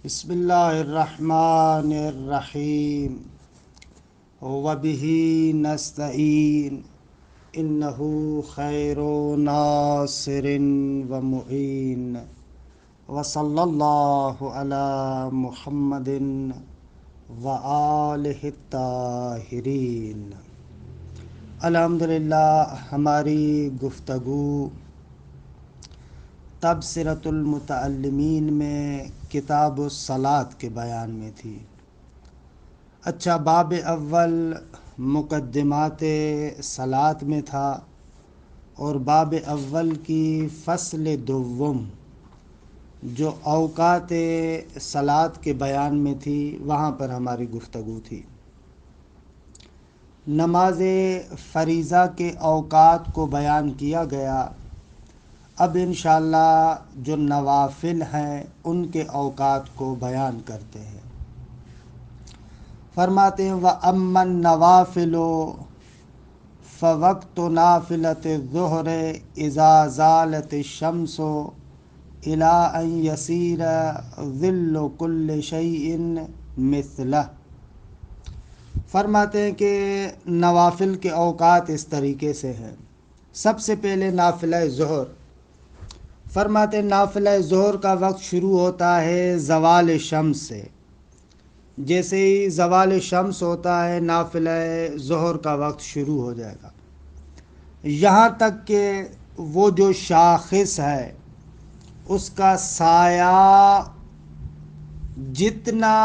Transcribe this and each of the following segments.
بسم اللہ الرحمن الرحیم وبہ نستعین انہ خیر ناصر ومعین وصلی اللہ علی محمد وآلہ الطاہرین۔ الحمدللہ ہماری گفتگو تبصرۃ المتعلمین میں کتاب الصلاۃ کے بیان میں تھی۔ اچھا، باب اول مقدمات صلاۃ میں تھا اور باب اول کی فصل دوم جو اوقات صلاۃ کے بیان میں تھی وہاں پر ہماری گفتگو تھی۔ نماز فریضہ کے اوقات کو بیان کیا گیا۔ اب انشاءاللہ جو نوافل ہیں ان کے اوقات کو بیان کرتے ہیں۔ فرماتے ہیں وَأَمَّا النَّوَافِلُ فَوَقْتُ نَافِلَةِ الظُّهْرِ إِذَا زَالَتِ الشَّمْسُ إِلَىٰ أَن يَصِيرَ ظِلُّ كُلِّ شَيْءٍ مِثْلَهُ۔ فرماتے ہیں کہ نوافل کے اوقات اس طریقے سے ہیں۔ سب سے پہلے نافلہ ظہر۔ فرماتے ہیں نافلہ ظہر کا وقت شروع ہوتا ہے زوال شمس سے۔ جیسے ہی زوال شمس ہوتا ہے نافلہ ظہر کا وقت شروع ہو جائے گا، یہاں تک کہ وہ جو شاخص ہے اس کا سایہ جتنا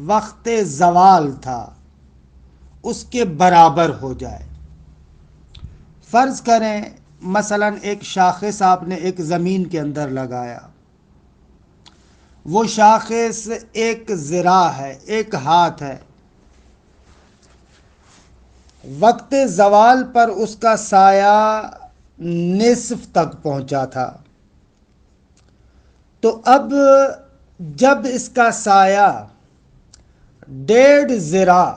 وقت زوال تھا اس کے برابر ہو جائے۔ فرض کریں مثلا ایک شاخص آپ نے ایک زمین کے اندر لگایا، وہ شاخص ایک ذراع ہے، ایک ہاتھ ہے، وقت زوال پر اس کا سایہ نصف تک پہنچا تھا، تو اب جب اس کا سایہ 1.5 ذراع،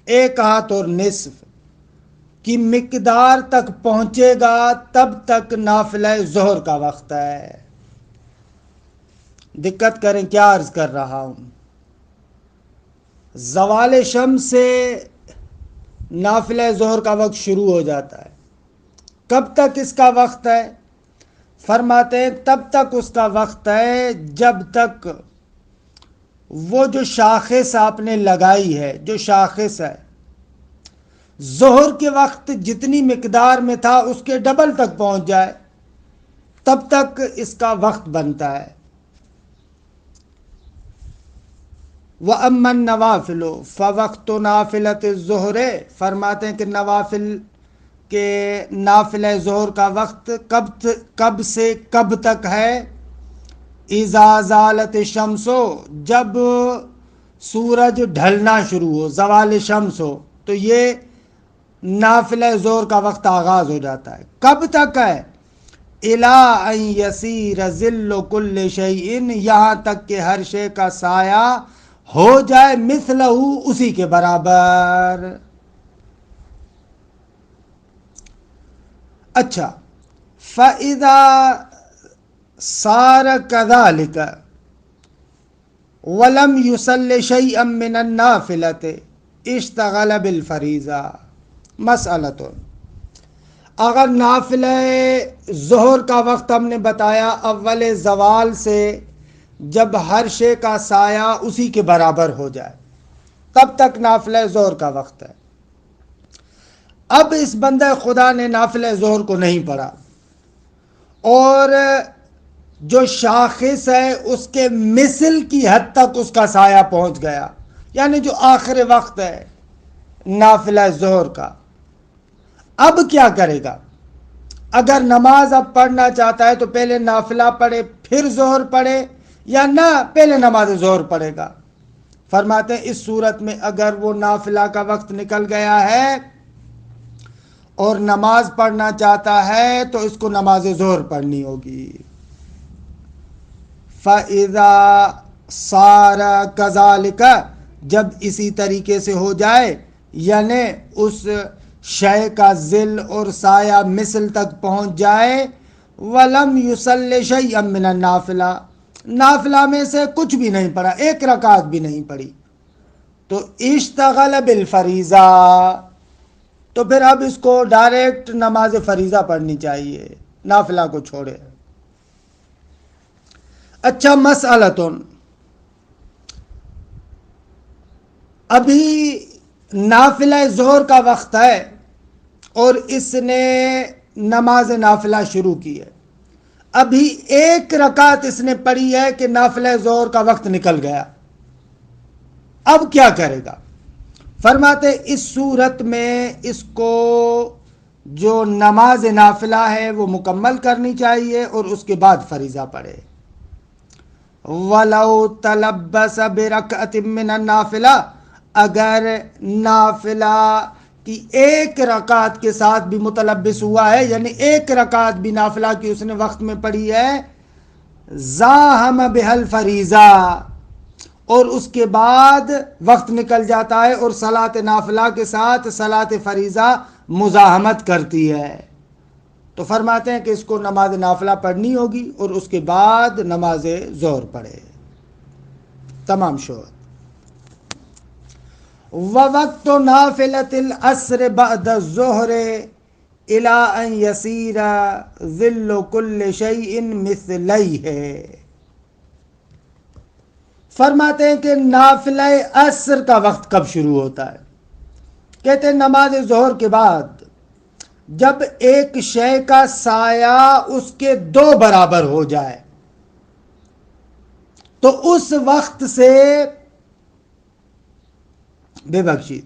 ایک ہاتھ اور نصف کی مقدار تک پہنچے گا تب تک نافلہ ظہر کا وقت ہے۔ دقت کریں کیا عرض کر رہا ہوں۔ زوال شمس سے نافلہ ظہر کا وقت شروع ہو جاتا ہے۔ کب تک اس کا وقت ہے؟ فرماتے ہیں تب تک اس کا وقت ہے جب تک وہ جو شاخص آپ نے لگائی ہے، جو شاخص ہے، ظہر کے وقت جتنی مقدار میں تھا اس کے ڈبل تک پہنچ جائے، تب تک اس کا وقت بنتا ہے۔ وَأَمَّا النَّوَافِلُ فَوَقْتُ نَافِلَةِ الظُّهْرِ۔ فرماتے ہیں کہ نوافل کے نافلہ ظہر کا وقت کب سے کب تک ہے؟ اِذَا زَالَتِ الشَّمْسُ، جب سورج ڈھلنا شروع ہو، زوال شمس ہو، تو یہ نافلہ ظہر کا وقت آغاز ہو جاتا ہے۔ کب تک ہے؟ اِلَىٰ أَن يَصِيرَ ظِلُّ كُلِّ شَيْءٍ، یہاں تک کہ ہر شے کا سایہ ہو جائے مثلہ، اسی کے برابر۔ اچھا، فَإِذَا صَارَ كَذَلِكَ وَلَمْ يُصَلِّ شَيْئًا مِّنَ النَّافِلَةِ اشْتَغَلَ بِالْفَرِيضَةِ۔ مسئلۃ، اگر نافلہ ظہر کا وقت ہم نے بتایا اول زوال سے جب ہر شے کا سایہ اسی کے برابر ہو جائے تب تک نافلہ ظہر کا وقت ہے۔ اب اس بندہ خدا نے نافلہ ظہر کو نہیں پڑھا اور جو شاخص ہے اس کے مثل کی حد تک اس کا سایہ پہنچ گیا، یعنی جو آخر وقت ہے نافلہ ظہر کا، اب کیا کرے گا؟ اگر نماز اب پڑھنا چاہتا ہے تو پہلے نافلہ پڑھے پھر ظہر پڑھے، یا نہ پہلے نماز ظہر پڑھے گا؟ فرماتے ہیں اس صورت میں اگر وہ نافلہ کا وقت نکل گیا ہے اور نماز پڑھنا چاہتا ہے تو اس کو نماز ظہر پڑھنی ہوگی۔ فَإِذَا صَارَ كَذَلِكَ، جب اسی طریقے سے ہو جائے، یعنی اس شے کا ذل اور سایہ مثل تک پہنچ جائے، وَلَمْ يُصَلِّ شَيْئًا مِّنَ النَّافِلَةِ، نافلہ میں سے کچھ بھی نہیں پڑھا، ایک رکعت بھی نہیں پڑھی، تو اشتغل بالفریضہ، تو پھر اب اس کو ڈائریکٹ نماز فریضہ پڑھنی چاہیے، نافلہ کو چھوڑے۔ اچھا، مسئلتن، ابھی نافلہ ظہر کا وقت ہے اور اس نے نماز نافلہ شروع کی ہے، ابھی ایک رکعت اس نے پڑھی ہے کہ نافلہ ظہر کا وقت نکل گیا، اب کیا کرے گا؟ فرماتے اس صورت میں اس کو جو نماز نافلہ ہے وہ مکمل کرنی چاہیے اور اس کے بعد فریضہ پڑھے۔ وَلَوْ تَلَبَّسَ بِرَكْعَةٍ مِّنَ النَّافِلَةِ، اگر نافلہ کی ایک رکعت کے ساتھ بھی متلبس ہوا ہے، یعنی ایک رکعت بھی نافلہ کی اس نے وقت میں پڑھی ہے، زاحم بها الفریضہ، اور اس کے بعد وقت نکل جاتا ہے اور صلاۃ نافلہ کے ساتھ صلاۃ فریضہ مزاحمت کرتی ہے، تو فرماتے ہیں کہ اس کو نماز نافلہ پڑھنی ہوگی اور اس کے بعد نماز ظہر پڑھے۔ تمام شوہر۔ وَوَقْتُ نَافِلَةِ الْعَصْرِ بَعْدَ الظُّهْرِ إِلَىٰ أَنْ يَصِيرَ ظِلُّ كُلِّ شَيْءٍ مِثْلَيْهِ، فرماتے ہیں کہ نافلہ عصر کا وقت کب شروع ہوتا ہے؟ کہتے ہیں نماز ظہر کے بعد جب ایک شے کا سایہ اس کے دو برابر ہو جائے تو اس وقت سے بے بخشید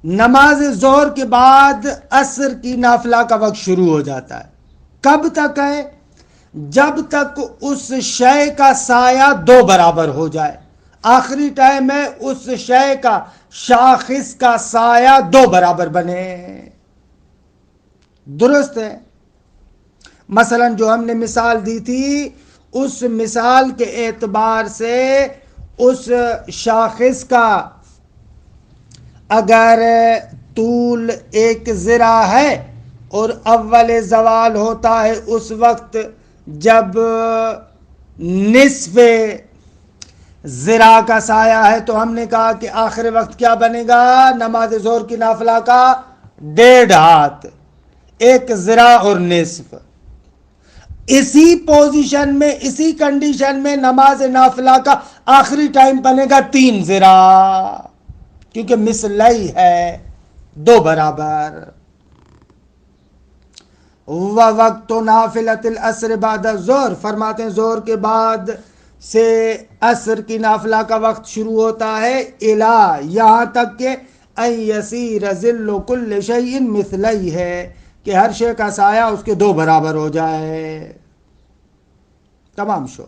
نماز ظہر کے بعد عصر کی نافلہ کا وقت شروع ہو جاتا ہے۔ کب تک ہے؟ جب تک اس شے کا سایہ دو برابر ہو جائے، آخری ٹائم ہے اس شے کا شاخص کا سایہ دو برابر بنے۔ درست ہے؟ مثلا جو ہم نے مثال دی تھی اس مثال کے اعتبار سے اس شاخص کا اگر طول 1 ذراع ہے اور اول زوال ہوتا ہے اس وقت جب نصف ذراع کا سایہ ہے، تو ہم نے کہا کہ آخر وقت کیا بنے گا؟ نماز ظہر کی نافلہ کا 1.5 ہاتھ، 1 ذراع اور نصف۔ اسی پوزیشن میں، اسی کنڈیشن میں نماز نافلہ کا آخری ٹائم بنے گا 3 ذراع، کیونکہ مثلی ہے، دو برابر۔ وَوَقْتُ نَافِلَةِ الْعَصْرِ بَعْدَ الظُّهْرِ، فرماتے ہیں ظہر کے بعد سے عصر کی نافلہ کا وقت شروع ہوتا ہے، اِلَىٰ، یہاں تک کہ أَن يَصِيرَ ظِلُّ كُلِّ شَيْءٍ مِثْلَيْهِ، کہ ہر شے کا سایہ اس کے دو برابر ہو جائے۔ تمام شو۔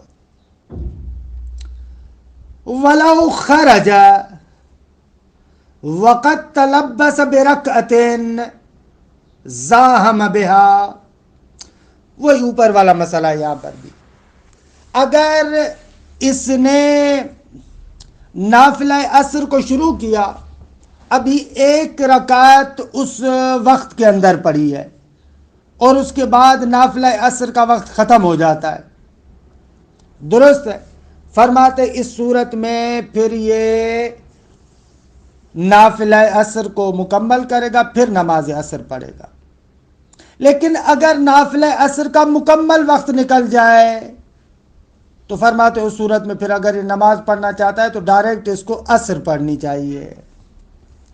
وَلَوْ خَرَجَ وَقَدْ تَلَبَّسَ بِرَكْعَةٍ زَاحَمَ بِهَا، وہی اوپر والا مسئلہ یہاں پر بھی، اگر اس نے نافلہ عصر کو شروع کیا، ابھی ایک رکعت اس وقت کے اندر پڑھی ہے اور اس کے بعد نافلہ عصر کا وقت ختم ہو جاتا ہے، درست ہے؟ فرماتے اس صورت میں پھر یہ نافلہ عصر کو مکمل کرے گا، پھر نماز عصر پڑھے گا۔ لیکن اگر نافلہ عصر کا مکمل وقت نکل جائے تو فرماتے اس صورت میں پھر اگر یہ نماز پڑھنا چاہتا ہے تو ڈائریکٹ اس کو عصر پڑھنی چاہیے۔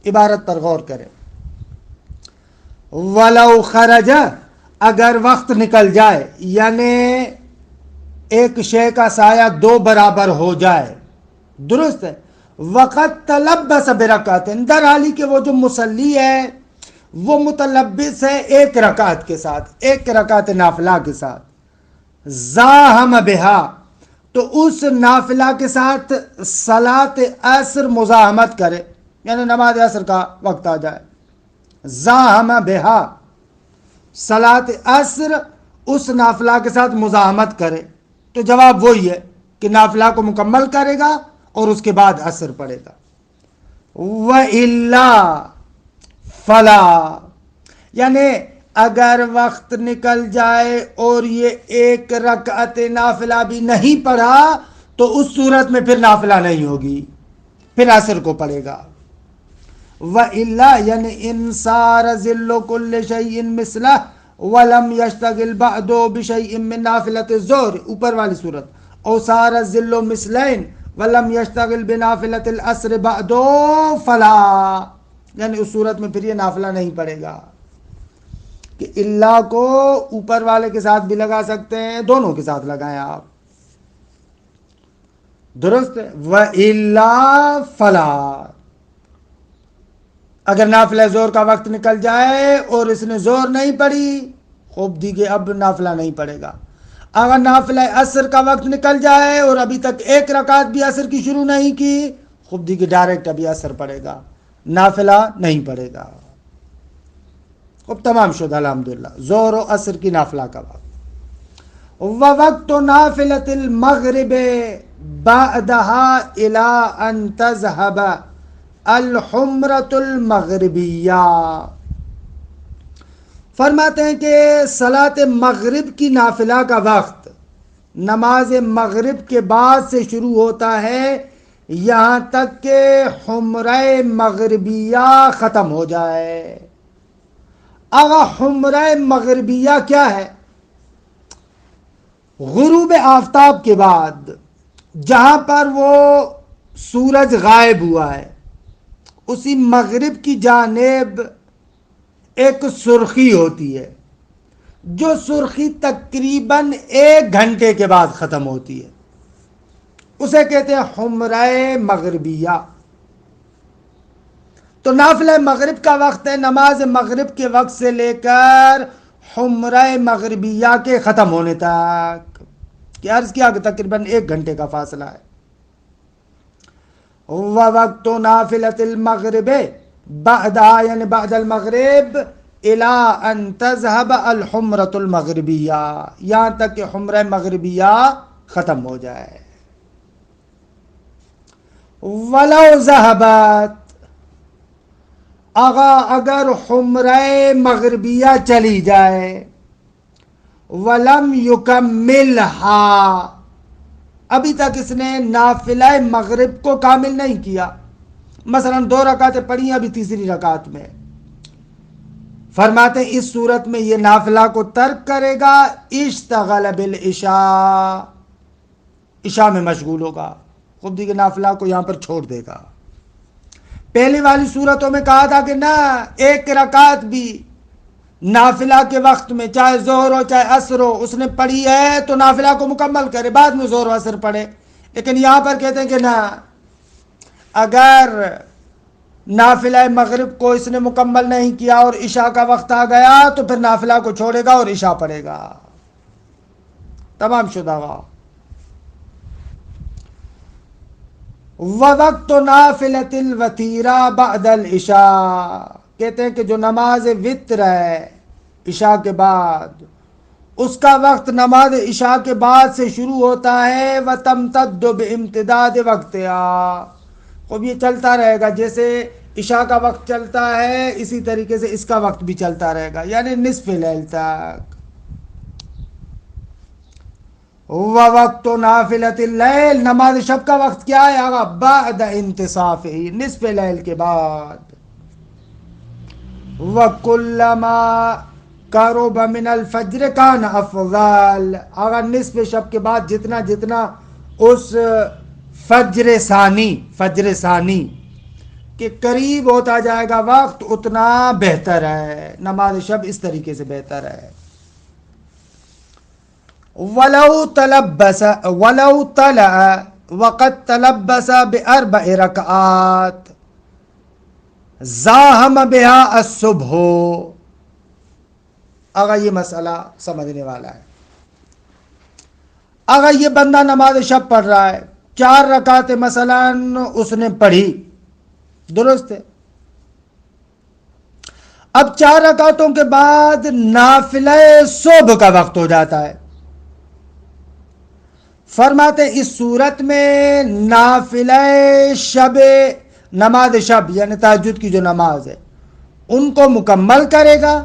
عبارت پر غور کریں۔ وَلَوْ خَرَجَ، اگر وقت نکل جائے، یعنی ایک شے کا سایہ دو برابر ہو جائے، درست ہے؟ وَقَدْ تَلَبَّسَ بِرَكْعَةٍ، در حالی کہ وہ جو مصلی ہے وہ متلبس ہے ایک رکعت کے ساتھ، ایک رکعت نافلہ کے ساتھ، زاحم بہا، تو اس نافلہ کے ساتھ صلاۃ عصر مزاحمت کرے، یعنی نماز عصر کا وقت آ جائے، زاحم بہا، صلاۃ عصر اس نافلہ کے ساتھ مزاحمت کرے، تو جواب وہی ہے کہ نافلہ کو مکمل کرے گا اور اس کے بعد عصر پڑھے گا۔ وَإِلَّا فَلَا، یعنی اگر وقت نکل جائے اور یہ ایک رکعت نافلہ بھی نہیں پڑھا تو اس صورت میں پھر نافلہ نہیں ہوگی، پھر عصر کو پڑھے گا۔ وَإِلَّا یعنی ان صار ذِلُّ كُلِّ شَيْءٍ مِثْلَهُ وَلَمْ يَشْتَغِلْ بَعْدُهُ بِشَيْءٍ مِّن نَافِلَةِ الظُّهْرِ، اوپر والی صورت، او صار الذِّلُّ مثلین وَلَمْ يَشْتَغِلْ بِنَافِلَةِ الْعَصْرِ بَعْدُهُ فَلَا، یعنی اس صورت میں پھر یہ نافلہ نہیں پڑے گا۔ کہ اللہ کو اوپر والے کے ساتھ بھی لگا سکتے ہیں، دونوں کے ساتھ لگائیں آپ، درست ہے۔ وَإِلَّا فَلَا، اگر نافلہ زور کا وقت نکل جائے اور اس نے زور نہیں پڑھی، خوب دیگے اب نافلہ نہیں پڑے گا۔ اگر نافلہ عصر کا وقت نکل جائے اور ابھی تک ایک رکعت بھی عصر کی شروع نہیں کی، خوب دیگے ڈائریکٹ ابھی عصر پڑے گا، نافلہ نہیں پڑے گا۔ اب تمام شد الحمدللہ زور و عصر کی نافلہ کا وقت۔ وَوَقْتُ نَافِلَةِ الْمَغْرِبِ بَعْدَهَا إِلَىٰ أَن تَذْهَبَ الْحُمْرَةُ الْمَغْرِبِيَّةُ، فرماتے ہیں کہ صلاۃ مغرب کی نافلہ کا وقت نماز مغرب کے بعد سے شروع ہوتا ہے یہاں تک کہ حمرہ مغربیہ ختم ہو جائے۔ اگر حمرہ مغربیہ کیا ہے؟ غروب آفتاب کے بعد جہاں پر وہ سورج غائب ہوا ہے، اسی مغرب کی جانب ایک سرخی ہوتی ہے، جو سرخی تقریباً 1 گھنٹے کے بعد ختم ہوتی ہے، اسے کہتے ہیں حمرہ مغربیہ۔ تو نافلہ مغرب کا وقت ہے نماز مغرب کے وقت سے لے کر حمرہ مغربیہ کے ختم ہونے تک، کہ عرض کیا کہ تقریباً 1 گھنٹے کا فاصلہ ہے۔ وَوَقْتُ نَافِلَةِ الْمَغْرِبِ بَعْدَهَا یعنی بعد المغرب إِلَىٰ أَن تَذْهَبَ الْحُمْرَةُ الْمَغْرِبِيَّةُ، یہاں تک کہ حمرہ مغربیہ ختم ہو جائے۔ وَلَوْ ذَهَبَتْ، اگر حمرہ مغربیہ چلی جائے، وَلَمْ يُكَمِّلْهَا، ابھی تک اس نے نافلہ مغرب کو کامل نہیں کیا، مثلا 2 رکعتیں پڑھی ابھی تیسری رکعت میں، فرماتے ہیں اس صورت میں یہ نافلہ کو ترک کرے گا، اشتغل بالعشاء، عشاء میں مشغول ہوگا، خود دیکھے نافلہ کو یہاں پر چھوڑ دے گا۔ پہلی والی صورتوں میں کہا تھا کہ نہ، 1 رکعت بھی نافلہ کے وقت میں چاہے ظہر ہو چاہے عصر ہو اس نے پڑھی ہے تو نافلہ کو مکمل کرے، بعد میں ظہر و عصر پڑھے۔ لیکن یہاں پر کہتے ہیں کہ نہ، اگر نافلہ مغرب کو اس نے مکمل نہیں کیا اور عشاء کا وقت آ گیا تو پھر نافلہ کو چھوڑے گا اور عشاء پڑھے گا۔ تمام شدہ گا۔ وَوَقْتُ نَافِلَةِ الْوَتِيرَةِ بَعْدَ الْعِشَاءِ، کہتے ہیں کہ جو نماز وتر ہے عشاء کے بعد، اس کا وقت نماز عشاء کے بعد سے شروع ہوتا ہے، وَتَمْتَدُّ بِامْتِدَادِ وَقْتِهَا، خوب یہ چلتا رہے گا، جیسے عشاء کا وقت چلتا ہے اسی طریقے سے اس کا وقت بھی چلتا رہے گا، یعنی نصف لیل تک۔ وَوَقْتُ نَافِلَةِ اللَّيْلِ، نماز شب کا وقت کیا ہے آگا؟ بعد انتصافہ، نصف لیل کے بعد۔ وَكُلَّمَا قَرُبَ مِنَ الْفَجْرِ كَانَ أَفْضَلَ، اگر نصف شب کے بعد جتنا جتنا اس فجر ثانی کے قریب ہوتا جائے گا وقت، اتنا بہتر ہے، نماز شب اس طریقے سے بہتر ہے۔ وَلَوْ طَلَعَ وَقَدْ تَلَبَّسَ بِأَرْبَعِ رَكَعَاتٍ زَاحَمَ بِهَا الصُّبْحُ، اگر یہ مسئلہ سمجھنے والا ہے، اگر یہ بندہ نماز شب پڑھ رہا ہے، 4 رکعتیں مثلا اس نے پڑھی، درست ہے، اب 4 رکعتوں کے بعد نافلہ صبح کا وقت ہو جاتا ہے، فرماتے اس صورت میں نافلہ شب، نماز شب یعنی تہجد کی جو نماز ہے ان کو مکمل کرے گا،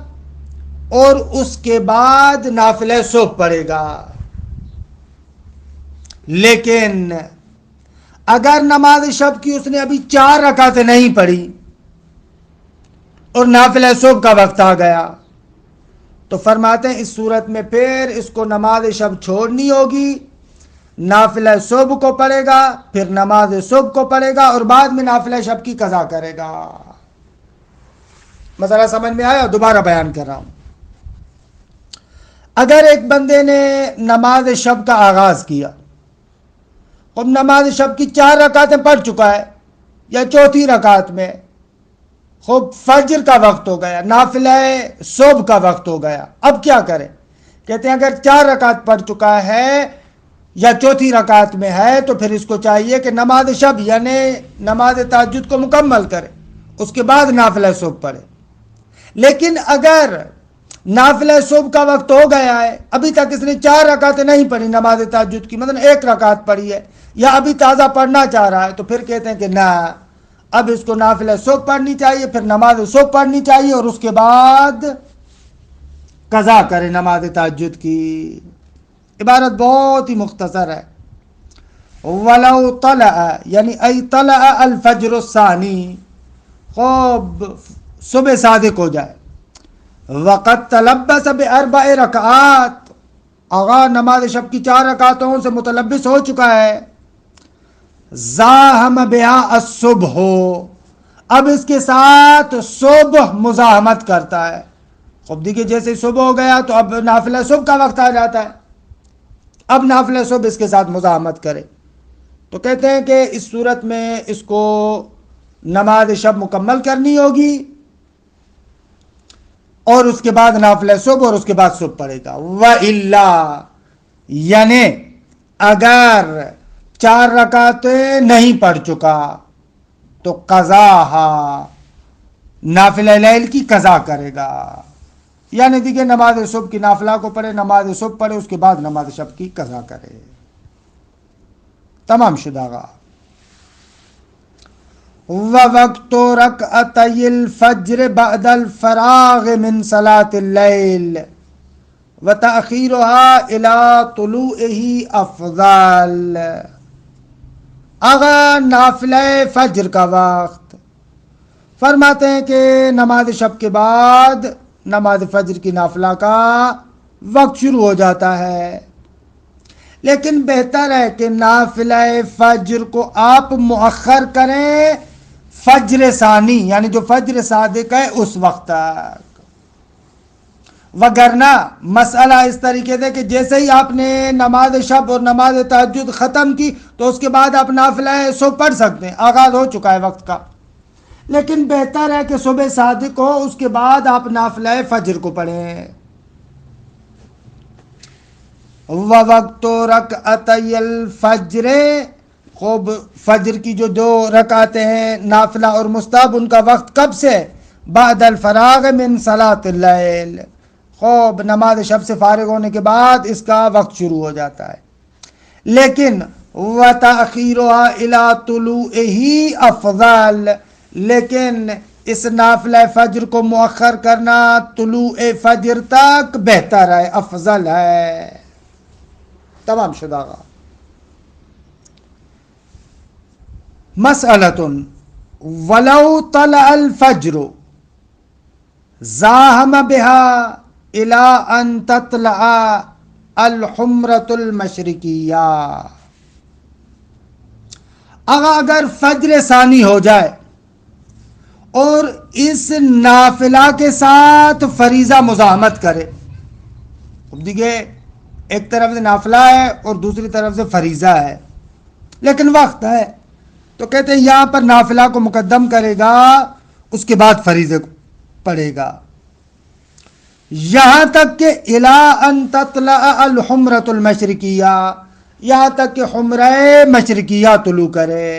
اور اس کے بعد نافلہ صبح پڑھے گا. لیکن اگر نماز شب کی اس نے ابھی 4 رکعتیں نہیں پڑھی اور نافلہ صبح کا وقت آ گیا تو فرماتے ہیں اس صورت میں پھر اس کو نماز شب چھوڑنی ہوگی، نافلہ صبح کو پڑھے گا، پھر نماز صبح کو پڑھے گا اور بعد میں نافلہ شب کی قضا کرے گا. مسئلہ سمجھ میں آیا؟ دوبارہ بیان کر رہا ہوں. اگر ایک بندے نے نماز شب کا آغاز کیا، اب نماز شب کی 4 رکعتیں پڑھ چکا ہے یا چوتھی رکعت میں، خوب فجر کا وقت ہو گیا، نافلہ صبح کا وقت ہو گیا، اب کیا کرے؟ کہتے ہیں اگر 4 رکعت پڑھ چکا ہے یا چوتھی رکعت میں ہے تو پھر اس کو چاہیے کہ نماز شب یعنی نماز تہجد کو مکمل کرے، اس کے بعد نافلہ صبح پڑھے. لیکن اگر نافلہ صبح کا وقت ہو گیا ہے، ابھی تک اس نے 4 رکعتیں نہیں پڑھی نماز تہجد کی، مطلب 1 رکعت پڑھی ہے یا ابھی تازہ پڑھنا چاہ رہا ہے، تو پھر کہتے ہیں کہ نہ، اب اس کو نافلہ صبح پڑھنی چاہیے، پھر نماز صبح پڑھنی چاہیے اور اس کے بعد قضا کرے نماز تہجد کی. عبارت بہت ہی مختصر ہے. وَلَوْ طَلَعَ یعنی ای طَلَعَ الفجر الثانی، خوب صبح صادق ہو جائے، وَقَدْ تَلَبَّسَ بِأَرْبَعِ رَكَعَاتٍ، آغا نماز شب کی 4 رکعتوں سے متلبس ہو چکا ہے، زاحم بها الصبح، اب اس کے ساتھ صبح مزاحمت کرتا ہے. خوب دیکھیے جیسے صبح ہو گیا تو اب نافلہ صبح کا وقت آ جاتا ہے، اب نافلہ صبح اس کے ساتھ مزاحمت کرے تو کہتے ہیں کہ اس صورت میں اس کو نماز شب مکمل کرنی ہوگی اور اس کے بعد نافلہ صبح اور اس کے بعد صبح پڑھے گا. وَإِلَّا یعنی اگر 4 رکعتیں نہیں پڑھ چکا تو قضاہا نافلہ لیل کی قضا کرے گا. یعنی دیکھیں نماز صبح کی نافلہ کو پڑھے، نماز صبح پڑھے، اس کے بعد نماز شب کی قضا کرے. تمام شدہ گا. وَوَقْتُ رَكْعَتَيِ الْفَجْرِ بَعْدَ الْفَرَاغِ مِنْ صَلَاةِ اللَّيْلِ وَتَأْخِيرُهَا إِلَى طُلُوعِهِ أَفْضَلُ. اگر نافلہ فجر کا وقت، فرماتے ہیں کہ نماز شب کے بعد نماز فجر کی نافلہ کا وقت شروع ہو جاتا ہے، لیکن بہتر ہے کہ نافلہ فجر کو آپ مؤخر کریں فجر ثانی یعنی جو فجر صادق ہے اس وقت تک. وگرنہ مسئلہ اس طریقے سے کہ جیسے ہی آپ نے نماز شب اور نماز تہجد ختم کی تو اس کے بعد آپ نافلہ صبح پڑھ سکتے ہیں، آغاز ہو چکا ہے وقت کا، لیکن بہتر ہے کہ صبح صادق ہو اس کے بعد آپ نافلہ فجر کو پڑھیں. وَوَقْتُ رَكْعَتَيِ الْفَجْرِ، خوب فجر کی جو 2 رکعتیں ہیں نافلہ اور مستحب، ان کا وقت کب سے؟ بعد الفراغ من صلاة اللیل، خوب نماز شب سے فارغ ہونے کے بعد اس کا وقت شروع ہو جاتا ہے. لیکن وَتَأْخِيرُهَا إِلَى طُلُوعِهِ أَفْضَلُ، لیکن اس نافلہ فجر کو مؤخر کرنا طلوع فجر تک بہتر ہے، افضل ہے. تمام شدہ گا. مسئلۃ ولو طلع الفجر زاحم بها الى ان تطلع الحمرة المشرقیہ. اگر فجر ثانی ہو جائے اور اس نافلہ کے ساتھ فریضہ مزاحمت کرے، اب دیکھیے ایک طرف سے نافلہ ہے اور دوسری طرف سے فریضہ ہے لیکن وقت ہے، تو کہتے ہیں یہاں پر نافلہ کو مقدم کرے گا، اس کے بعد فریضے کو پڑھے گا، یہاں تک کہ اِلَىٰ أَن تَطْلَعَ الْحُمْرَةُ الْمَشْرِقِيَّةُ، یہاں تک کہ حمرہ مشرقیہ طلوع کرے.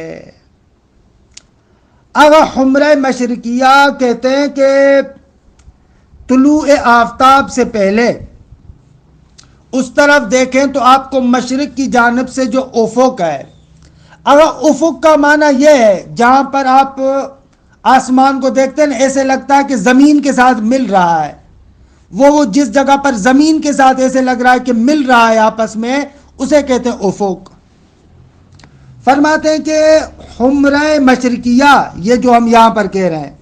اگر حمرہ مشرقیہ کہتے ہیں کہ طلوع آفتاب سے پہلے اس طرف دیکھیں تو آپ کو مشرق کی جانب سے جو افق ہے، اگر افق کا معنی یہ ہے جہاں پر آپ آسمان کو دیکھتے ہیں ایسے لگتا ہے کہ زمین کے ساتھ مل رہا ہے، وہ جس جگہ پر زمین کے ساتھ ایسے لگ رہا ہے کہ مل رہا ہے آپس میں، اسے کہتے ہیں افق۔ فرماتے ہیں کہ حمرہ مشرقیہ، یہ جو ہم یہاں پر کہہ رہے ہیں،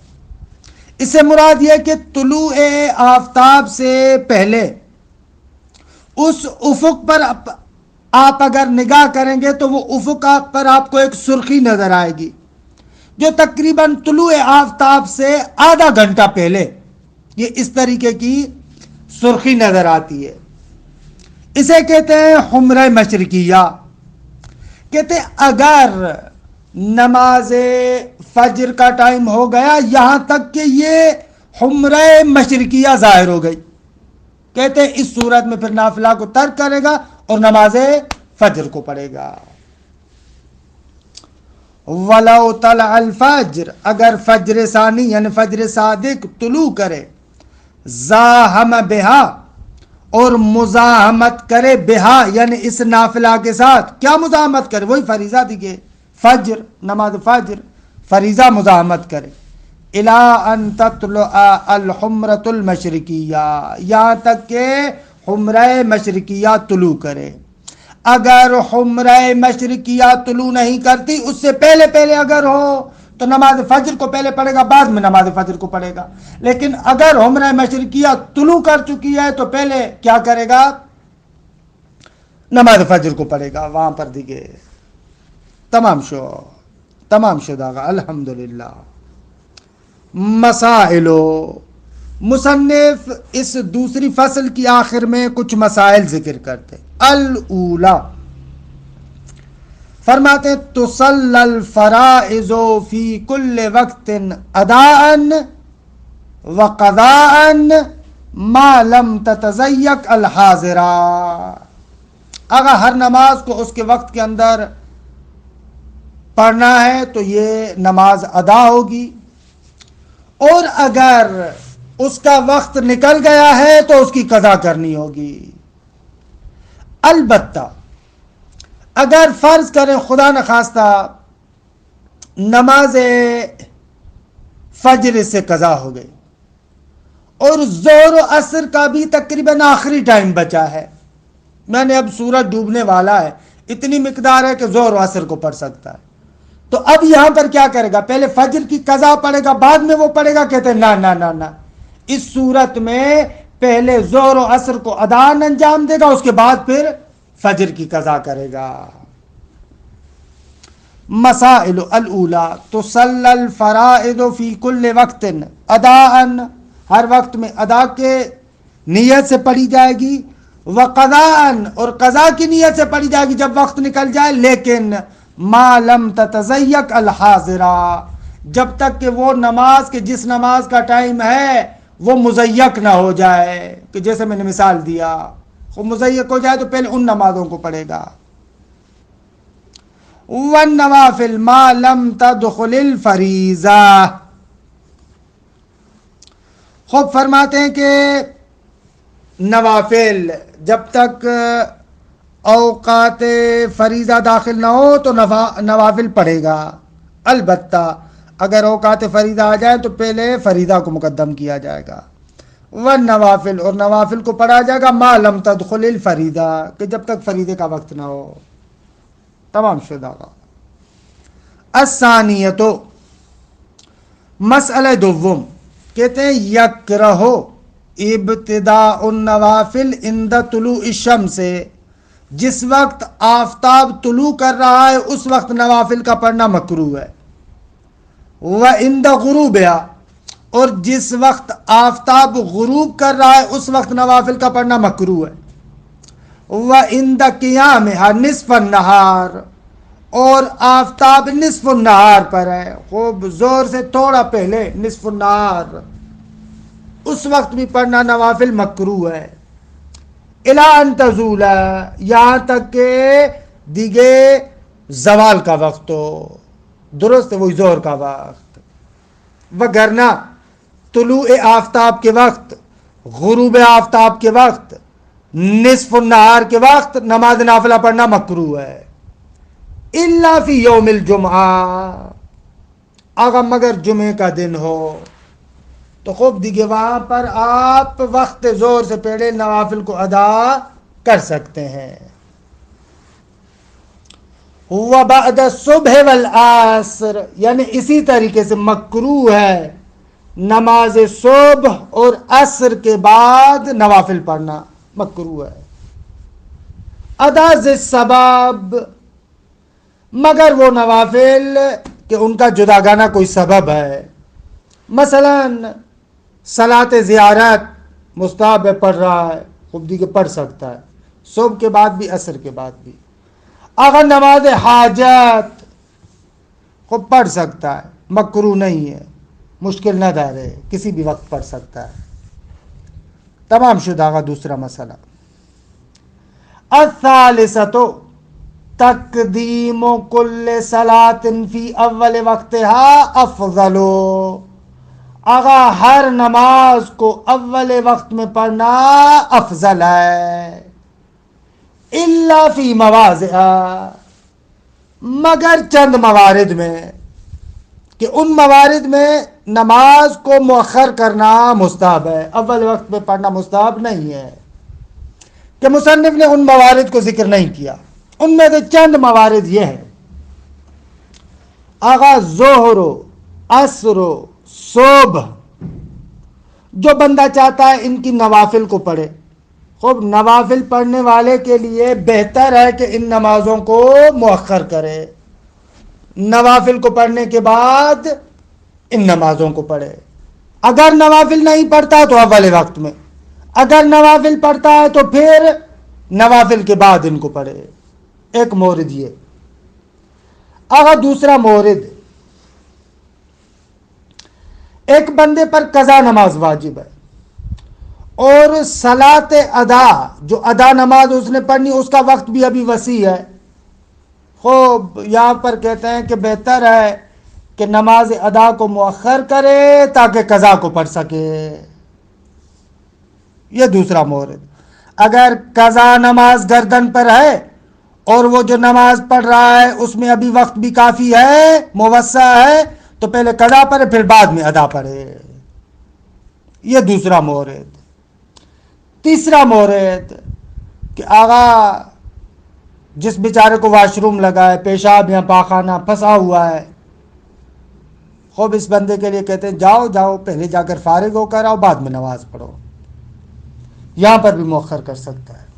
اس سے مراد یہ کہ طلوع آفتاب سے پہلے اس افق پر آپ اگر نگاہ کریں گے تو وہ افق پر آپ کو ایک سرخی نظر آئے گی جو تقریباً طلوع آفتاب سے آدھا گھنٹہ پہلے یہ اس طریقے کی سرخی نظر آتی ہے۔ اسے کہتے ہیں حمرہ مشرقیہ۔ کہتے ہیں اگر نماز فجر کا ٹائم ہو گیا یہاں تک کہ یہ حمرہ مشرقیہ ظاہر ہو گئی، کہتے ہیں اس صورت میں پھر نافلہ کو ترک کرے گا اور نماز فجر کو پڑھے گا۔ وَلَوْ طَلَعَ الْفَجْرِ، اگر فجر ثانی یعنی فجر صادق طلوع کرے، زاہم بہا، اور مزاحمت کرے بہا یعنی اس نافلہ کے ساتھ۔ کیا مزاحمت کرے؟ وہی فریضہ دیکھے، فجر، نماز فجر، فریضہ مزاحمت کرے۔ اِلَىٰ أَن تَطْلُعَ الْحُمْرَةُ الْمَشْرِقِيَّةُ، یہاں تک کہ حمرہ مشرقیہ طلوع کرے۔ اگر حمرہ مشرقیہ طلوع نہیں کرتی، اس سے پہلے پہلے اگر ہو تو نماز فجر کو پہلے پڑھے گا، بعد میں نماز فجر کو پڑھے گا۔ لیکن اگر حمرہ مشرقیہ طلوع کر چکی ہے تو پہلے کیا کرے گا؟ نماز فجر کو پڑھے گا۔ وہاں پر دیکھے تمام شدہ گا۔ الحمدللہ۔ مسائلو، مصنف اس دوسری فصل کی آخر میں کچھ مسائل ذکر کرتے۔ الاولا، فرماتے ہیں تصلی الفرائض فی کل وقت اداء و قضاء ما لم تتضیق الحاضرہ۔ اگر ہر نماز کو اس کے وقت کے اندر پڑھنا ہے تو یہ نماز ادا ہوگی، اور اگر اس کا وقت نکل گیا ہے تو اس کی قضا کرنی ہوگی۔ البتہ اگر فرض کریں خدا نخواستہ نماز فجر سے قضا ہو گئی اور ظہر و عصر کا بھی تقریباً آخری ٹائم بچا ہے، میں نے اب سورج ڈوبنے والا ہے، اتنی مقدار ہے کہ ظہر و عصر کو پڑھ سکتا ہے، تو اب یہاں پر کیا کرے گا؟ پہلے فجر کی قضا پڑھے گا بعد میں وہ پڑھے گا؟ کہتے ہیں نہ، اس صورت میں پہلے ظہر و عصر کو ادان انجام دے گا، اس کے بعد پھر فجر کی قضا کرے گا۔ مسائل الاولا، تصلی الفرائض فی کل وقت اداء، ہر وقت میں ادا کے نیت سے پڑھی جائے گی، وقضاء، اور قضا کی نیت سے پڑھی جائے گی جب وقت نکل جائے، لیکن ما لم تتضیق الحاضرہ، جب تک کہ وہ نماز کے جس نماز کا ٹائم ہے وہ مضیق نہ ہو جائے، کہ جیسے میں نے مثال دیا، وہ مضیق ہو جائے تو پہلے ان نمازوں کو پڑھے گا۔ والنوافل ما لم تدخل الفریضہ، خوب فرماتے ہیں کہ نوافل جب تک اوقات فریضہ داخل نہ ہو تو نوافل پڑھے گا، البتہ اگر اوقات فریضہ آ جائے تو پہلے فریضہ کو مقدم کیا جائے گا۔ والنوافل، اور نوافل کو پڑھا جائے گا ما لم تدخل الفریضہ، کہ جب تک فریضے کا وقت نہ ہو۔ تمام شدہ گا۔ الثانیۃ، مسئلہ دوم، کہتے ہیں یکرہ ابتداء النوافل عند طلوع الشمس، جس وقت آفتاب طلوع کر رہا ہے اس وقت نوافل کا پڑھنا مکروہ ہے۔ وعند غروبها، اور جس وقت آفتاب غروب کر رہا ہے اس وقت نوافل کا پڑھنا مکروہ ہے۔ وعند قیامها نصف النہار، اور آفتاب نصف النہار پر ہے، خوب زور سے تھوڑا پہلے نصف النہار، اس وقت بھی پڑھنا نوافل مکروہ ہے۔ الی ان تزول، یہاں تک کہ دیگے زوال کا وقت ہو، درست ہے وہی ظہر کا وقت، وگرنہ طلوع آفتاب کے وقت، غروب آفتاب کے وقت، نصف النہار کے وقت نماز نافلہ پڑھنا مکروہ ہے۔ الا فی یوم الجمعہ، اگر مگر جمعے کا دن ہو، تو خوب دیکھیے وہاں پر آپ وقت ظہر سے پہلے نوافل کو ادا کر سکتے ہیں. وبعد الصبح والعصر، یعنی اسی طریقے سے مکروہ ہے نماز صبح اور عصر کے بعد نوافل پڑھنا مکروہ ہے. ادا السبب، مگر وہ نوافل کہ ان کا جداگانہ کوئی سبب ہے. مثلا صلاۃ زیارت مستحب ہے، پڑھ رہا ہے، خوب دی کے پڑھ سکتا ہے صبح کے بعد بھی عصر کے بعد بھی. اگر نماز حاجت خوب پڑھ سکتا ہے، مکروہ نہیں ہے، مشکل نہ دار ہے، کسی بھی وقت پڑھ سکتا ہے. تمام شدہ کا دوسرا مسئلہ. الثالثۃ تقدیم کل صلاۃ فی اول وقتها افضل، اگر ہر نماز کو اول وقت میں پڑھنا افضل ہے. الا فی مواضع، مگر چند موارد میں، کہ ان موارد میں نماز کو مؤخر کرنا مستحب ہے، اول وقت میں پڑھنا مستحب نہیں ہے. کہ مصنف نے ان موارد کو ذکر نہیں کیا، ان میں سے چند موارد یہ ہیں. آغاز ظہر و عصر و صبح، جو بندہ چاہتا ہے ان کی نوافل کو پڑھے، خوب نوافل پڑھنے والے کے لیے بہتر ہے کہ ان نمازوں کو مؤخر کرے، نوافل کو پڑھنے کے بعد ان نمازوں کو پڑھے. اگر نوافل نہیں پڑھتا تو اول وقت میں، اگر نوافل پڑھتا ہے تو پھر نوافل کے بعد ان کو پڑھے. ایک مورد یہ. اگر دوسرا مورد، ایک بندے پر قضا نماز واجب ہے اور صلاۃ ادا، جو ادا نماز اس نے پڑھنی اس کا وقت بھی ابھی وسیع ہے. خوب یہاں پر کہتے ہیں کہ بہتر ہے کہ نماز ادا کو مؤخر کرے تاکہ قضا کو پڑھ سکے. یہ دوسرا مورد. اگر قضا نماز گردن پر ہے اور وہ جو نماز پڑھ رہا ہے اس میں ابھی وقت بھی کافی ہے، موسع ہے، تو پہلے قضا پڑھے پھر بعد میں ادا پڑھے. یہ دوسرا مورد. تیسرا مورد کہ آغا جس بیچارے کو واش روم لگا ہے، پیشاب یا پاخانہ پھنسا ہوا ہے، خوب اس بندے کے لیے کہتے ہیں جاؤ پہلے جا کر فارغ ہو کر آؤ، بعد میں نماز پڑھو. یہاں پر بھی مؤخر کر سکتا ہے.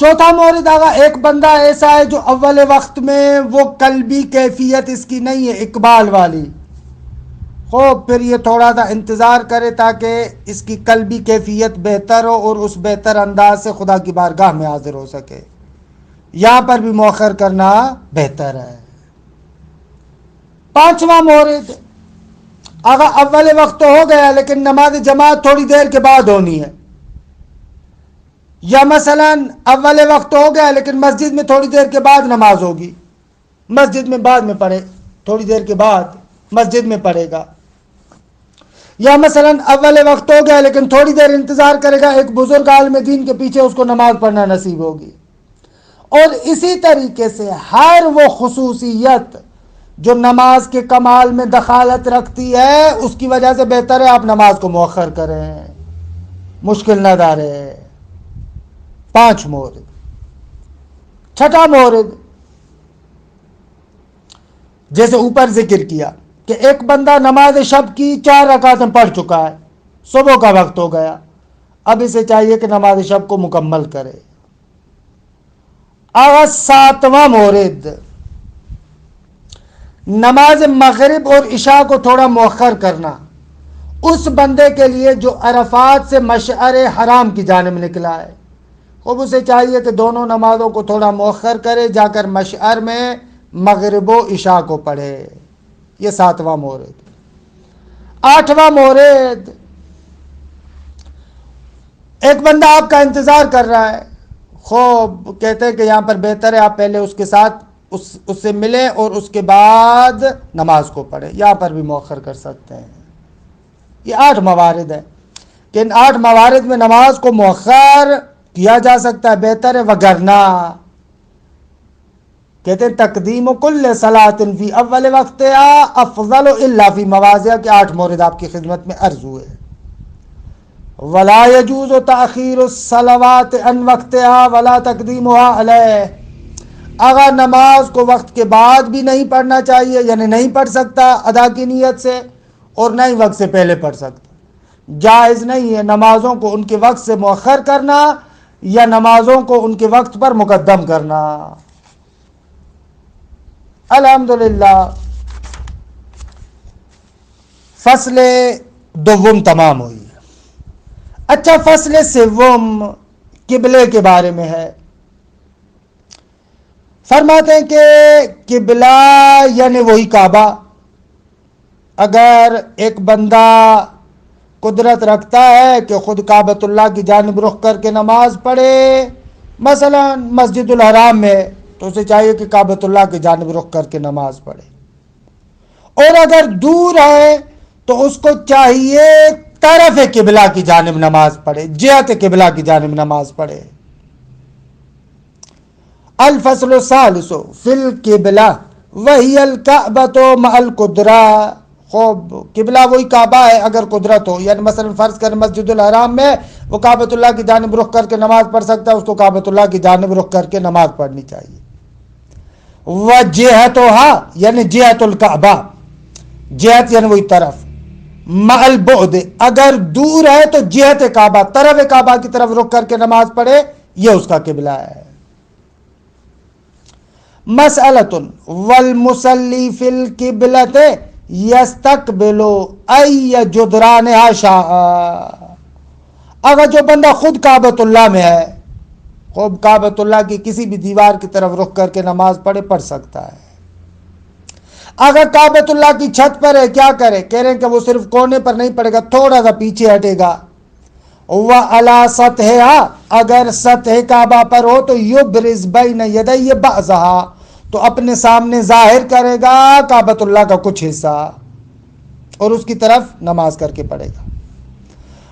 چوتھا مورد آگا ایک بندہ ایسا ہے جو اول وقت میں وہ قلبی کیفیت اس کی نہیں ہے اقبال والی، خوب پھر یہ تھوڑا سا انتظار کرے تاکہ اس کی قلبی کیفیت بہتر ہو اور اس بہتر انداز سے خدا کی بارگاہ میں حاضر ہو سکے. یہاں پر بھی مؤخر کرنا بہتر ہے. پانچواں مورد، اگر اول وقت تو ہو گیا لیکن نماز جماعت تھوڑی دیر کے بعد ہونی ہے، یا مثلا اول وقت ہو گیا لیکن مسجد میں تھوڑی دیر کے بعد نماز ہوگی، مسجد میں بعد میں پڑھے، تھوڑی دیر کے بعد مسجد میں پڑھے گا. یا مثلا اول وقت ہو گیا لیکن تھوڑی دیر انتظار کرے گا، ایک بزرگ عالم دین کے پیچھے اس کو نماز پڑھنا نصیب ہوگی. اور اسی طریقے سے ہر وہ خصوصیت جو نماز کے کمال میں دخالت رکھتی ہے اس کی وجہ سے بہتر ہے آپ نماز کو مؤخر کریں، مشکل نہ دارے. 5 مورد. چھٹا مورد، جیسے اوپر ذکر کیا کہ ایک بندہ نماز شب کی 4 رکعتیں پڑھ چکا ہے، صبح کا وقت ہو گیا، اب اسے چاہیے کہ نماز شب کو مکمل کرے. آغاز 7واں مورد، نماز مغرب اور عشاء کو تھوڑا مؤخر کرنا اس بندے کے لیے جو عرفات سے مشعر حرام کی جانب نکلا ہے، اب اسے چاہیے کہ دونوں نمازوں کو تھوڑا مؤخر کرے، جا کر مشعر میں مغرب و عشاء کو پڑھے. یہ 7واں مورد. 8واں مورد، ایک بندہ آپ کا انتظار کر رہا ہے، خوب کہتے ہیں کہ یہاں پر بہتر ہے آپ پہلے اس کے ساتھ اس سے ملیں اور اس کے بعد نماز کو پڑھیں. یہاں پر بھی مؤخر کر سکتے ہیں. یہ 8 موارد ہیں کہ ان 8 موارد میں نماز کو مؤخر کیا جا سکتا ہے، بہتر ہے، وگرنہ کہتے ہیں تقدیم کل صلاۃ فی اول وقتها افضل الا فی مواضع کے 8 مورد آپ کی خدمت میں عرض ہوئے. ولا يجوز تاخیر الصلوات عن وقتها ولا تقدیمها علیہ. اگر نماز کو وقت کے بعد بھی نہیں پڑھنا چاہیے، یعنی نہیں پڑھ سکتا ادا کی نیت سے، اور نہ ہی وقت سے پہلے پڑھ سکتا. جائز نہیں ہے نمازوں کو ان کے وقت سے مؤخر کرنا یا نمازوں کو ان کے وقت پر مقدم کرنا. الحمدللہ فصل دوم تمام ہوئی. اچھا، فصل سوم قبلے کے بارے میں ہے. فرماتے ہیں کہ قبلہ یعنی وہی کعبہ. اگر ایک بندہ قدرت رکھتا ہے کہ خود کعبۃ اللہ کی جانب رخ کر کے نماز پڑھے، مثلا مسجد الحرام میں، تو اسے چاہیے کہ کعبۃ اللہ کی جانب رخ کر کے نماز پڑھے. اور اگر دور ہے تو اس کو چاہیے طرف قبلہ کی جانب نماز پڑھے، جہت قبلہ کی جانب نماز پڑھے. الفصل الثالث فی القبلہ وہی الکعبۃ مع القدرہ. خوب، قبلہ وہی کعبہ ہے اگر قدرت ہو، یعنی مثلا فرض کر مسجد الحرام میں وہ کعبۃ اللہ کی جانب رخ کر کے نماز پڑھ سکتا ہے، اس کو کعبۃ اللہ کی جانب رخ کر کے نماز پڑھنی چاہیے. وجہتها یعنی جہت الکعبہ، جہت یعنی وہی طرف، مع البعد اگر دور ہے تو جہت کعبہ، طرف کعبہ کی طرف رخ کر کے نماز پڑھے، یہ اس کا قبلہ ہے. مسئلۃ والمصلی فی القبلۃ یستقبل ای جدرانها شاء. اگر جو بندہ خود کعبۃ اللہ میں ہے، خوب کعبۃ اللہ کی کسی بھی دیوار کی طرف رخ کر کے نماز پڑھ سکتا ہے. اگر کعبۃ اللہ کی چھت پر ہے کیا کرے؟ کہہ رہے ہیں کہ وہ صرف کونے پر نہیں پڑے گا، تھوڑا سا پیچھے ہٹے گا. وعلی سطحها اگر سطح کعبہ پر ہو تو یبرز بین یدی بعضها، تو اپنے سامنے ظاہر کرے گا کعبۃ اللہ کا کچھ حصہ اور اس کی طرف نماز کر کے پڑھے گا.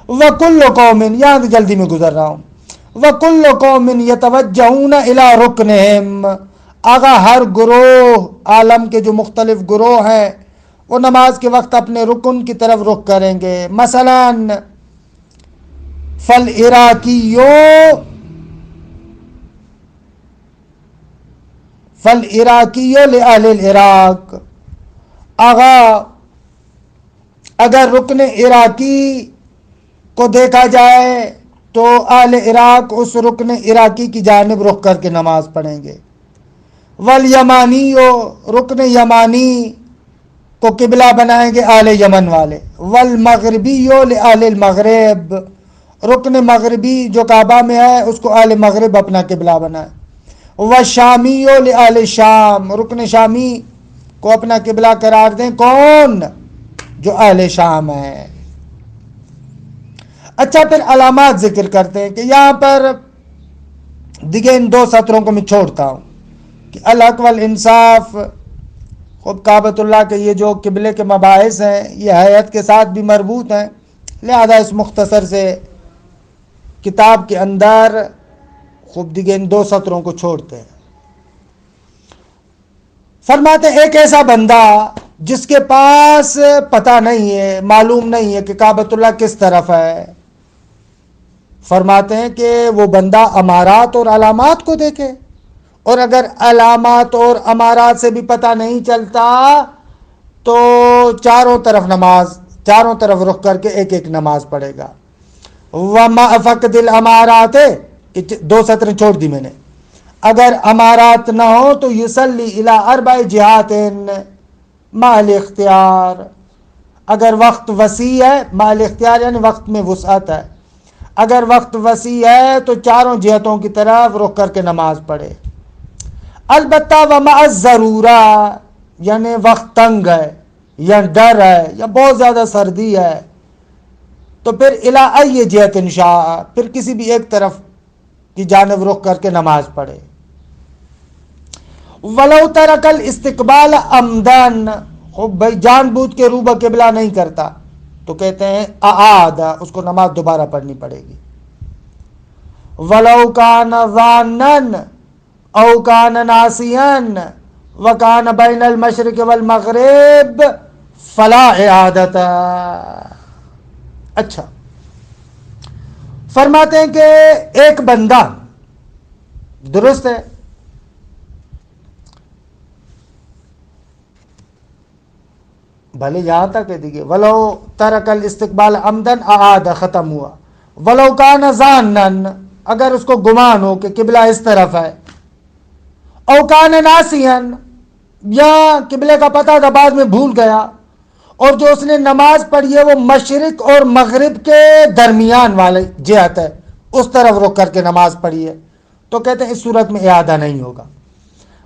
وَكُلُّ قَوْمٍ یہاں جلدی میں گزر رہا ہوں. وَكُلُّ قَوْمٍ يَتَوَجَّهُونَ إِلَىٰ رُكْنِهِمْ. اگر ہر گروہ، عالم کے جو مختلف گروہ ہیں، وہ نماز کے وقت اپنے رکن کی طرف رخ کریں گے. مثلا فالعراقی لأہل العراق. اگر رکن عراقی کو دیکھا جائے تو اہل عراق اس رکن عراقی کی جانب رخ کر کے نماز پڑھیں گے. والیمانی رکن یمانی کو قبلہ بنائیں گے اہل یمن والے. والمغربی لأہل المغرب رکن مغربی جو کعبہ میں ہے اس کو اہل مغرب اپنا قبلہ بنائیں. وشامی لأہل شام رکن شامی کو اپنا قبلہ قرار دیں. کون؟ جو اہل شام ہے. اچھا، پھر علامات ذکر کرتے ہیں کہ یہاں پر دیگه ان 2 سطروں کو میں چھوڑتا ہوں کہ الحق والانصاف. خود کعبۃ اللہ کے یہ جو قبلے کے مباحث ہیں یہ حیات کے ساتھ بھی مربوط ہیں، لہذا اس مختصر سے کتاب کے اندر خوب دیگه ان 2 سطروں کو چھوڑتے ہیں. فرماتے ہیں ایک ایسا بندہ جس کے پاس پتہ نہیں ہے، معلوم نہیں ہے کہ کعبۃ اللہ کس طرف ہے، فرماتے ہیں کہ وہ بندہ امارات اور علامات کو دیکھے. اور اگر علامات اور امارات سے بھی پتہ نہیں چلتا تو چاروں طرف رخ کر کے ایک ایک نماز پڑھے گا. وَمَا فَقْدِ الْأَمَارَاتِ 2 سطر چھوڑ دی میں نے. اگر امارات نہ ہو تو یصلی الی 4 جہات مع الاختیار. اگر وقت وسیع ہے، مع الاختیار یعنی وقت میں وسعت ہے، اگر وقت وسیع ہے تو 4 جہتوں کی طرف رخ کر کے نماز پڑھے. البتہ ومع الضرورہ یعنی وقت تنگ ہے یا ڈر ہے یا بہت زیادہ سردی ہے تو پھر الی ای جہت انشاء، پھر کسی بھی ایک طرف کی جانب رخ کر کے نماز پڑھے. ولو ترک الاستقبال عمدن، خوب بھائی جان بوجھ کے روبہ قبلہ نہیں کرتا تو کہتے ہیں اعاد، اس کو نماز دوبارہ پڑھنی پڑے گی. ولو کان ظانن، او کان ناسیان وکان بین المشرق والمغرب فلا اعادت. اچھا، فرماتے ہیں کہ ایک بندہ درست ہے، بھلے یہاں تک ہے دیکھیے ولو ترک الاستقبال عمدن اعاد، ختم ہوا. ولو کان ظانن، اگر اس کو گمان ہو کہ قبلہ اس طرف ہے. او کان ناسین، یا قبلے کا پتہ تھا بعد میں بھول گیا، اور جو اس نے نماز پڑھی ہے وہ مشرق اور مغرب کے درمیان والے جہت ہے، اس طرف رخ کر کے نماز پڑھی ہے، تو کہتے ہیں اس صورت میں اعادہ نہیں ہوگا.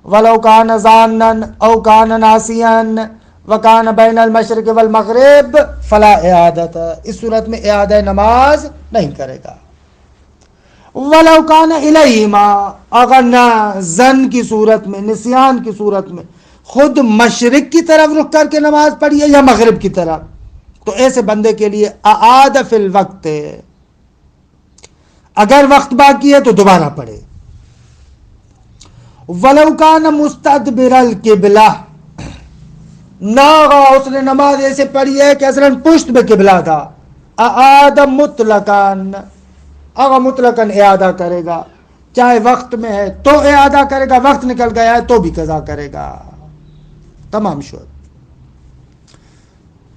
ولو کان ظانن او کان ناسین وکان بین المشرق والمغرب فلا اعادت، اس صورت میں اعادہ نماز نہیں کرے گا. ولو کان الیہما، اگر نہ زن کی صورت میں، نسیان کی صورت میں خود مشرق کی طرف رخ کر کے نماز پڑھی ہے یا مغرب کی طرف، تو ایسے بندے کے لیے اعاد فی الوقت، اگر وقت باقی ہے تو دوبارہ پڑھے. ولو کان مستدبر القبلہ، نہ اس نے نماز ایسے پڑھی ہے کہ اصلاً پشت میں قبلہ تھا، اعاد مطلقاً، اگر مطلقاً اعادہ کرے گا، چاہے وقت میں ہے تو اعادہ کرے گا، وقت نکل گیا ہے تو بھی قضا کرے گا. تمام شد.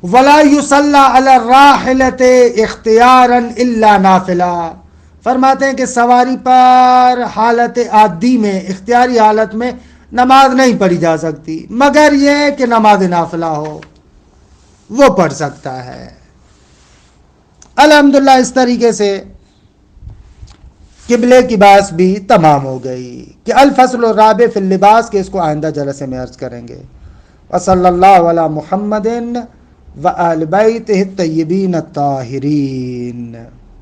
ولا یصلی علی الراحلۃ اختیارا الا نافلہ، فرماتے ہیں کہ سواری پر حالت عادی میں، اختیاری حالت میں نماز نہیں پڑھی جا سکتی مگر یہ کہ نماز نافلہ ہو، وہ پڑھ سکتا ہے. الحمدللہ اس طریقے سے قبلے کی بحث بھی تمام ہو گئی کہ الفصل الرابع فی اللباس، کے اس کو آئندہ جلسے میں عرض کریں گے. وصلی اللہ علی محمد وآل بیتہ الطیبین الطاہرین.